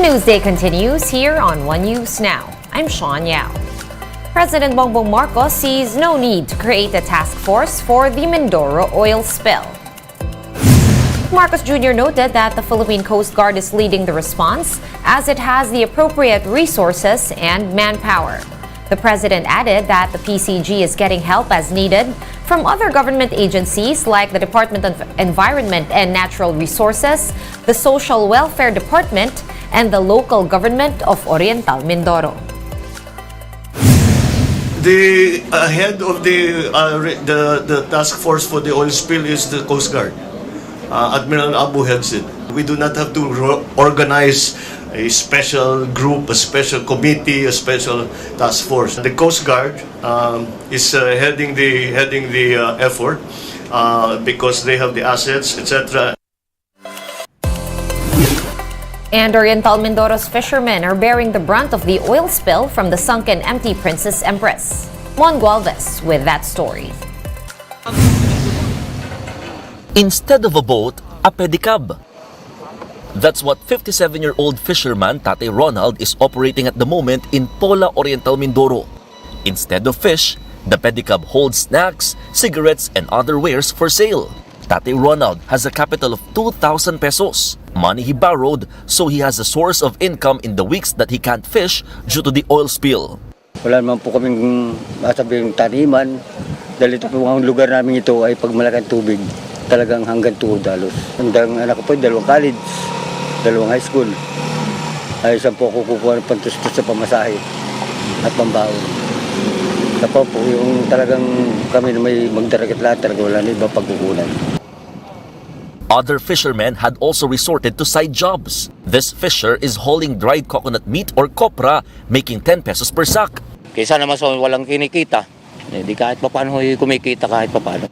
news day continues here on One News Now. I'm Sean Yao. President Bongbong Marcos sees no need to create a task force for the Mindoro oil spill. Marcos Jr. noted that the Philippine Coast Guard is leading the response as it has the appropriate resources and manpower. The president added that the PCG is getting help as needed from other government agencies like the Department of Environment and Natural Resources, the Social Welfare Department, and the local government of Oriental Mindoro. The head of the task force for the oil spill is the Coast Guard. Admiral Abu heads it. We do not have to organize a special group, a special committee, a special task force. The Coast Guard is heading the effort because they have the assets, etc. And Oriental Mindoro's fishermen are bearing the brunt of the oil spill from the sunken empty Princess Empress. Mon Gualvez with that story. Instead of a boat, a pedicab. That's what 57-year-old fisherman Tate Ronald is operating at the moment in Pola, Oriental Mindoro. Instead of fish, the pedicab holds snacks, cigarettes, and other wares for sale. Tate Ronald has a capital of 2,000 pesos, money he borrowed, so he has a source of income in the weeks that he can't fish due to the oil spill. Wala naman po kaming masabing taniman. Dahil ito po ang lugar namin ito ay pag malaking tubig, talagang hanggang tuhod halos. Hanggang anak ko po, 2 college, 2 high school. Ay saan po ako kukuha ng pantustos sa pamasahe at pambaon. Tapos po yung talagang kami na may magdaragat lahat, talaga wala na iba pagkukunan. Other fishermen had also resorted to side jobs. This fisher is hauling dried coconut meat or copra, making 10 pesos per sack. Kaysa naman sa walang kinikita, di kahit pa paano kumikita kahit pa paano.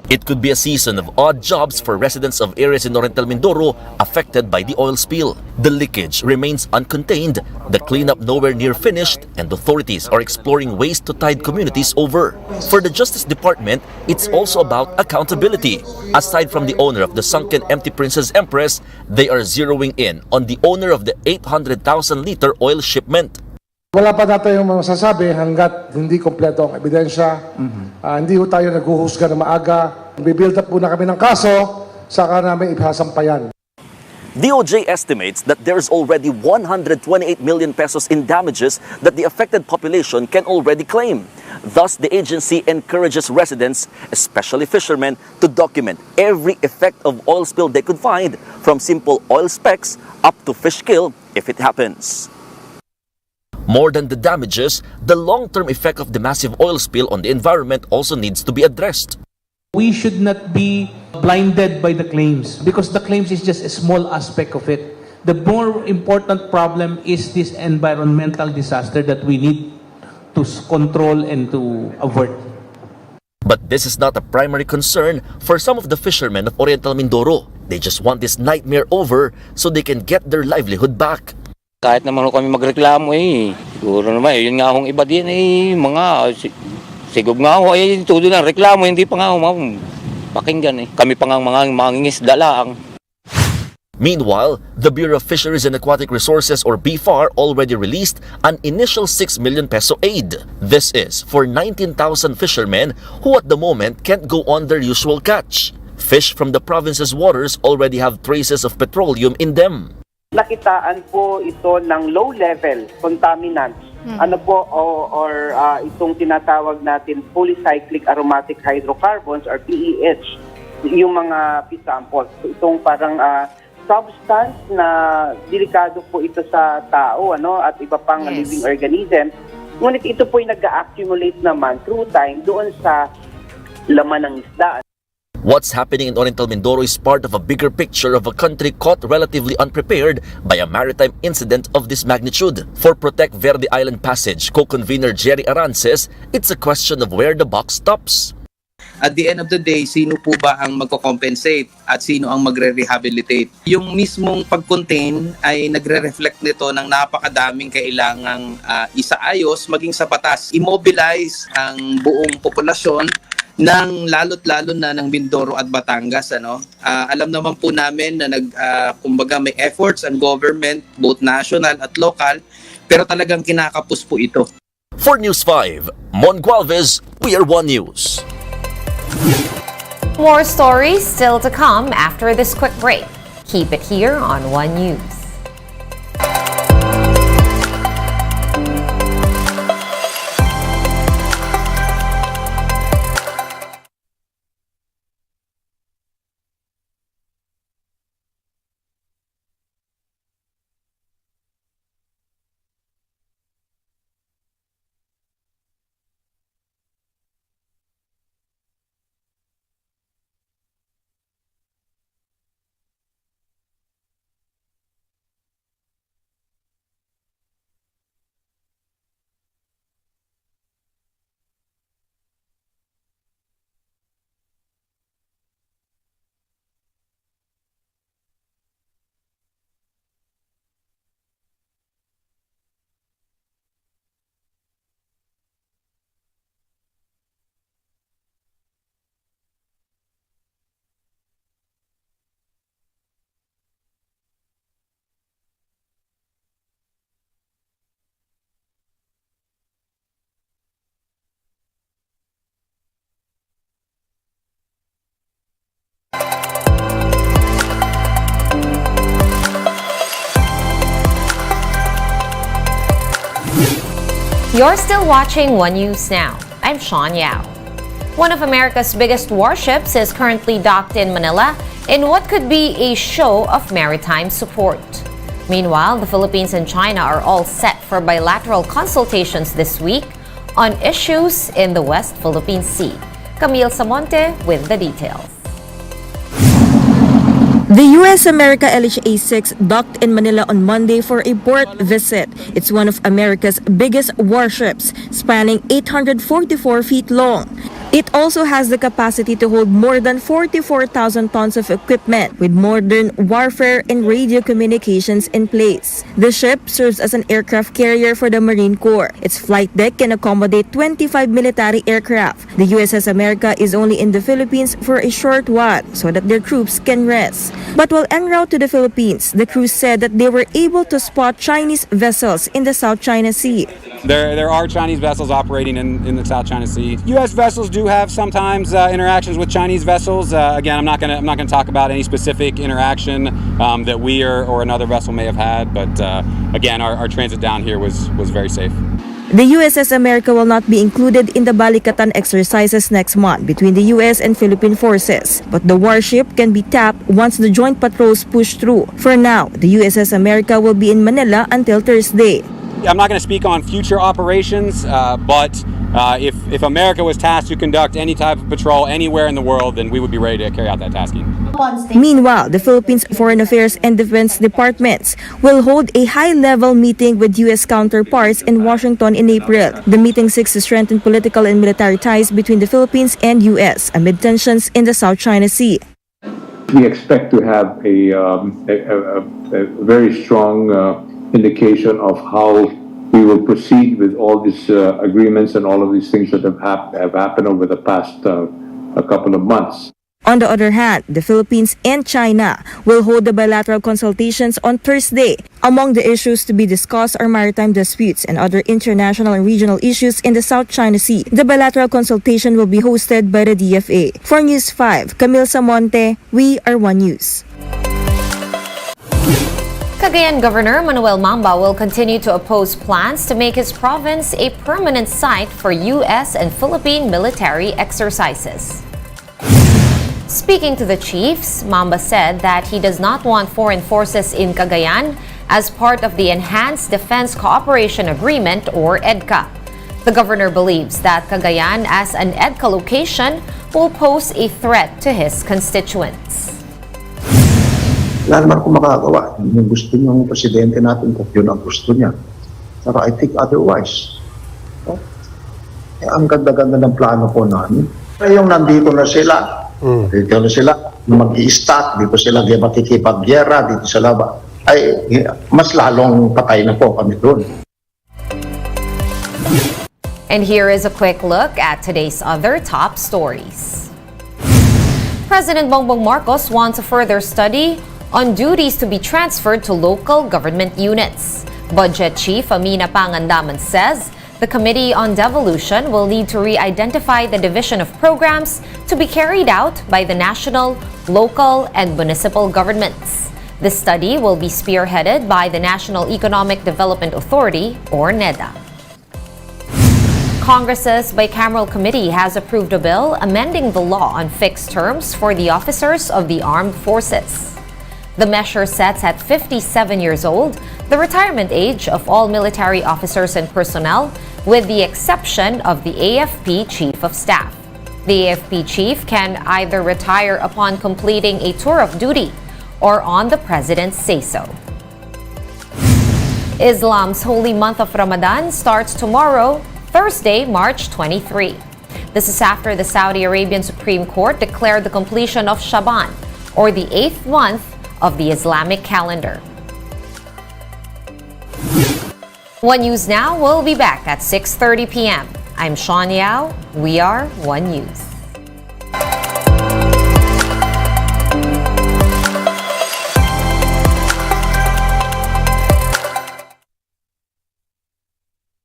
It could be a season of odd jobs for residents of areas in Oriental Mindoro affected by the oil spill. The leakage remains uncontained, the cleanup nowhere near finished, and authorities are exploring ways to tide communities over. For the Justice Department, it's also about accountability. Aside from the owner of the sunken empty Princess Empress, they are zeroing in on the owner of the 800,000-liter oil shipment. Wala pa natin yung masasabi hanggat hindi kompleto ang ebidensya. Hindi ho tayo naghuhusga na maaga. Bibuild up po na kami ng kaso, saka namin ipasampayan. DOJ estimates that there's already 128 million pesos in damages that the affected population can already claim. Thus, the agency encourages residents, especially fishermen, to document every effect of oil spill they could find, from simple oil specks up to fish kill if it happens. More than the damages, the long-term effect of the massive oil spill on the environment also needs to be addressed. We should not be blinded by the claims because the claims is just a small aspect of it. The more important problem is this environmental disaster that we need to control and to avert. But this is not a primary concern for some of the fishermen of Oriental Mindoro. They just want this nightmare over so they can get their livelihood back. Kahit naman kami magreklamo siguro naman, yun nga akong iba din mga sigog nga ako tudo na reklamo, hindi pa nga ako pakinggan Kami pa nga mga mangingisda lang. Meanwhile, the Bureau of Fisheries and Aquatic Resources or BFAR already released an initial 6 million peso aid. This is for 19,000 fishermen who at the moment can't go on their usual catch. Fish from the province's waters already have traces of petroleum in them. Nakitaan po ito ng low-level contaminants. Or itong tinatawag natin polycyclic aromatic hydrocarbons or PEH, yung mga samples. Itong parang substance na delikado po ito sa tao at iba pang living organism. Ngunit ito po ay nag-accumulate naman through time doon sa laman ng isda. What's happening in Oriental Mindoro is part of a bigger picture of a country caught relatively unprepared by a maritime incident of this magnitude. For Protect Verde Island Passage, co-convener Jerry Aran says it's a question of where the buck stops. At the end of the day, sino po ba ang magko-compensate at sino ang magre-rehabilitate? Yung mismong pag-contain ay nagre-reflect nito ng napakadaming kailangang isaayos maging sa batas. Immobilize ang buong populasyon ng lalo't-lalo na ng Mindoro at Batangas, ano. Alam naman po namin na kumbaga may efforts ang government both national at local, pero talagang kinakapos po ito. For News 5, Mon Gualvez, We Are One News. More stories still to come after this quick break. Keep it here on One News. You're still watching One News Now. I'm Sean Yao. One of America's biggest warships is currently docked in Manila in what could be a show of maritime support. Meanwhile, the Philippines and China are all set for bilateral consultations this week on issues in the West Philippine Sea. Camille Samonte with the details. The U.S.-America LHA-6 docked in Manila on Monday for a port visit. It's one of America's biggest warships, spanning 844 feet long. It also has the capacity to hold more than 44,000 tons of equipment with modern warfare and radio communications in place. The ship serves as an aircraft carrier for the Marine Corps. Its flight deck can accommodate 25 military aircraft. The USS America is only in the Philippines for a short while so that their troops can rest. But while en route to the Philippines, the crew said that they were able to spot Chinese vessels in the South China Sea. There are Chinese vessels operating in the South China Sea. U.S. vessels do have sometimes interactions with Chinese vessels. Again, I'm not gonna talk about any specific interaction that we or another vessel may have had. But again, our transit down here was very safe. The USS America will not be included in the Balikatan exercises next month between the U.S. and Philippine forces, but the warship can be tapped once the joint patrols push through. For now, the USS America will be in Manila until Thursday. I'm not going to speak on future operations, but if America was tasked to conduct any type of patrol anywhere in the world, then we would be ready to carry out that tasking. Meanwhile, the Philippines Foreign Affairs and Defense Departments will hold a high-level meeting with U.S. counterparts in Washington in April. The meeting seeks to strengthen political and military ties between the Philippines and U.S. amid tensions in the South China Sea. We expect to have a very strong indication of how we will proceed with all these agreements and all of these things that have happened over the past a couple of months. On the other hand, the Philippines and China will hold the bilateral consultations on Thursday. Among the issues to be discussed are maritime disputes and other international and regional issues in the South China Sea. The bilateral consultation will be hosted by the DFA. For News 5, Camille Samonte, We Are One News. Cagayan Governor Manuel Mamba will continue to oppose plans to make his province a permanent site for U.S. and Philippine military exercises. Speaking to the chiefs, Mamba said that he does not want foreign forces in Cagayan as part of the Enhanced Defense Cooperation Agreement or EDCA. The governor believes that Cagayan as an EDCA location will pose a threat to his constituents. Wala naman akong makagawa. Yung gusto niyong presidente natin, kung yun ang gusto niya. Pero I think otherwise. No? Ang ganda-ganda ng plano po namin. Yung nandito na sila, dito na sila mag-i-stack, dito sila makikipag-gyera, dito sila mas lalong patay na po kami doon. And here is a quick look at today's other top stories. President Bongbong Marcos wants a further study on duties to be transferred to local government units. Budget Chief Amina Pangandaman says the Committee on Devolution will need to re-identify the division of programs to be carried out by the national, local, and municipal governments. The study will be spearheaded by the National Economic Development Authority, or NEDA. Congress's bicameral committee has approved a bill amending the law on fixed terms for the officers of the armed forces. The measure sets at 57 years old the retirement age of all military officers and personnel, with the exception of the AFP Chief of Staff. The AFP Chief can either retire upon completing a tour of duty or on the President's say-so. Islam's holy month of Ramadan starts tomorrow, Thursday, March 23. This is after the Saudi Arabian Supreme Court declared the completion of Shaban, or the 8th month of the Islamic calendar. One News Now will be back at 6:30 p.m. I'm Sean Yao. We are One News.